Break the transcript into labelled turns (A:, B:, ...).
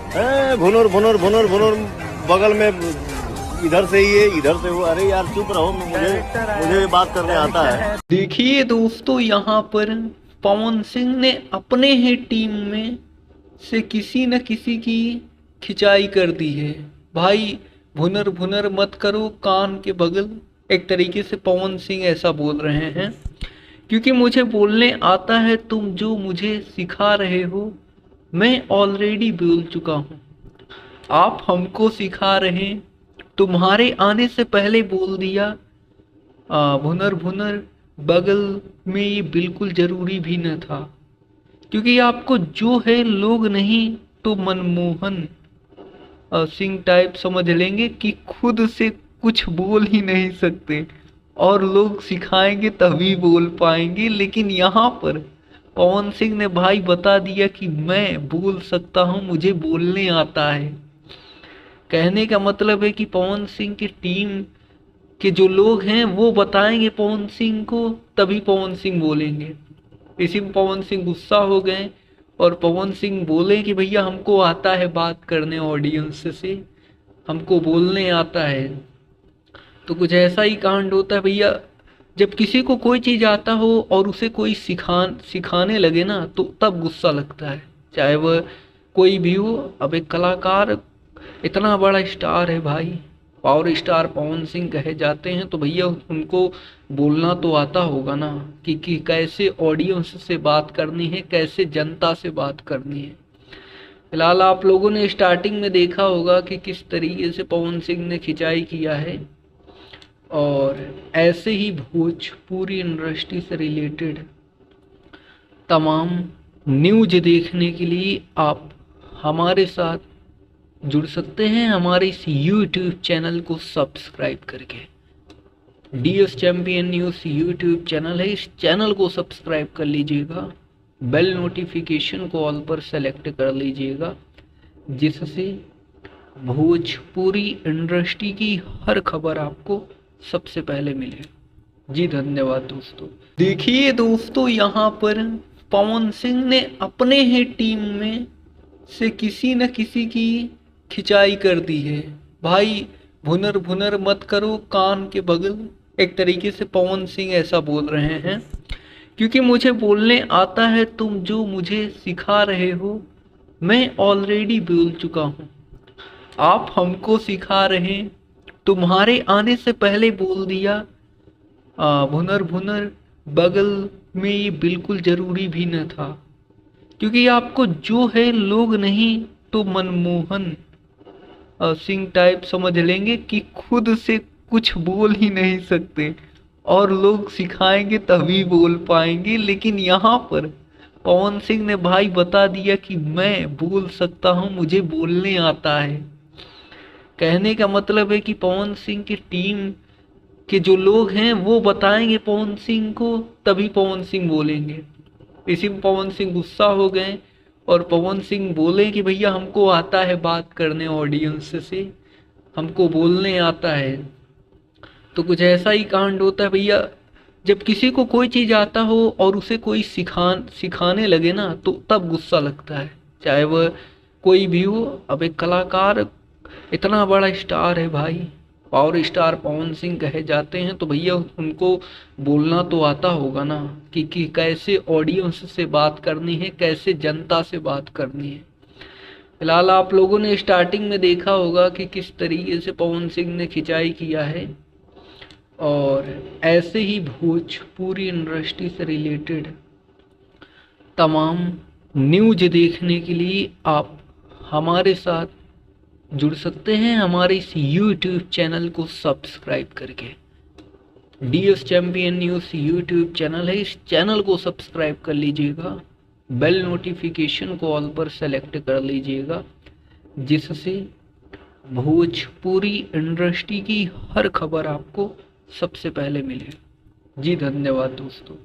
A: भुनुर भुनुर भुनुर भुनुर बगल में इधर से ये इधर से वो। अरे यार चुप रहो, मुझे बात करने आता है।
B: देखिए दोस्तों, यहाँ पर पवन सिंह ने अपने ही टीम में से किसी न किसी की खिंचाई कर दी है। भाई भुनर भुनर मत करो कान के बगल, एक तरीके से पवन सिंह ऐसा बोल रहे हैं। क्योंकि मुझे बोलने आता है, तुम जो मुझे सिखा रहे हो मैं ऑलरेडी बोल चुका हूँ। आप हमको सिखा रहे हैं, तुम्हारे आने से पहले बोल दिया। भुनर भुनर बगल में ये बिल्कुल ज़रूरी भी न था, क्योंकि आपको जो है लोग नहीं तो मनमोहन सिंह टाइप समझ लेंगे कि खुद से कुछ बोल ही नहीं सकते और लोग सिखाएंगे तभी बोल पाएंगे। लेकिन यहाँ पर पवन सिंह ने भाई बता दिया कि मैं बोल सकता हूँ, मुझे बोलने आता है। कहने का मतलब है कि पवन सिंह की टीम के जो लोग हैं वो बताएंगे पवन सिंह को, तभी पवन सिंह बोलेंगे। इसी में पवन सिंह गुस्सा हो गए और पवन सिंह बोले कि भैया हमको आता है बात करने ऑडियंस से, हमको बोलने आता है। तो कुछ ऐसा ही कांड होता है भैया, जब किसी को कोई चीज़ आता हो और उसे कोई सिखाने लगे ना, तो तब गुस्सा लगता है, चाहे वह कोई भी हो। अब एक कलाकार इतना बड़ा स्टार है भाई, पावर स्टार पवन सिंह कहे जाते हैं, तो भैया उनको बोलना तो आता होगा ना कि कैसे ऑडियंस से बात करनी है, कैसे जनता से बात करनी है। फिलहाल आप लोगों ने स्टार्टिंग में देखा होगा कि किस तरीके से पवन सिंह ने खिंचाई किया है, और ऐसे ही भोजपुरी इंडस्ट्री से रिलेटेड तमाम न्यूज देखने के लिए आप हमारे साथ जुड़ सकते हैं हमारे इस YouTube चैनल को सब्सक्राइब करके। DS champion news YouTube channel है, इस चैनल को सब्सक्राइब कर लीजिएगा, बेल नोटिफिकेशन को ऑल पर सेलेक्ट कर लीजिएगा, जिससे भोजपुरी इंडस्ट्री की हर खबर आपको सबसे पहले मिले। जी धन्यवाद दोस्तों। देखिए दोस्तों, यहाँ पर पवन सिंह ने अपने ही टीम में से किसी न किसी की खिंचाई कर दी है। भाई भुनर भुनर मत करो कान के बगल, एक तरीके से पवन सिंह ऐसा बोल रहे हैं। क्योंकि मुझे बोलने आता है, तुम जो मुझे सिखा रहे हो मैं ऑलरेडी बोल चुका हूँ। आप हमको सिखा रहे हैं, तुम्हारे आने से पहले बोल दिया। भुनर भुनर बगल में ये बिल्कुल ज़रूरी भी न था, क्योंकि आपको जो है लोग नहीं तो मनमोहन सिंह टाइप समझ लेंगे कि खुद से कुछ बोल ही नहीं सकते और लोग सिखाएंगे तभी बोल पाएंगे। लेकिन यहाँ पर पवन सिंह ने भाई बता दिया कि मैं बोल सकता हूँ, मुझे बोलने आता है। कहने का मतलब है कि पवन सिंह की टीम के जो लोग हैं वो बताएंगे पवन सिंह को, तभी पवन सिंह बोलेंगे। इसी में पवन सिंह गुस्सा हो गए और पवन सिंह बोले कि भैया हमको आता है बात करने ऑडियंस से, हमको बोलने आता है। तो कुछ ऐसा ही कांड होता है भैया, जब किसी को कोई चीज़ आता हो और उसे कोई सिखाने लगे ना, तो तब गुस्सा लगता है, चाहे वह कोई भी हो। अब एक कलाकार इतना बड़ा स्टार है भाई, पावर स्टार पवन सिंह कहे जाते हैं, तो भैया उनको बोलना तो आता होगा ना कि कैसे ऑडियंस से बात करनी है, कैसे जनता से बात करनी है। फिलहाल आप लोगों ने स्टार्टिंग में देखा होगा कि किस तरीके से पवन सिंह ने खिंचाई किया है, और ऐसे ही भोजपुरी इंडस्ट्री से रिलेटेड तमाम न्यूज देखने के लिए आप हमारे साथ जुड़ सकते हैं हमारे इस YouTube चैनल को सब्सक्राइब करके। DS champion news YouTube channel है, इस चैनल को सब्सक्राइब कर लीजिएगा, बेल नोटिफिकेशन को ऑल पर सेलेक्ट कर लीजिएगा, जिससे भोजपुरी इंडस्ट्री की हर खबर आपको सबसे पहले मिले। जी धन्यवाद दोस्तों।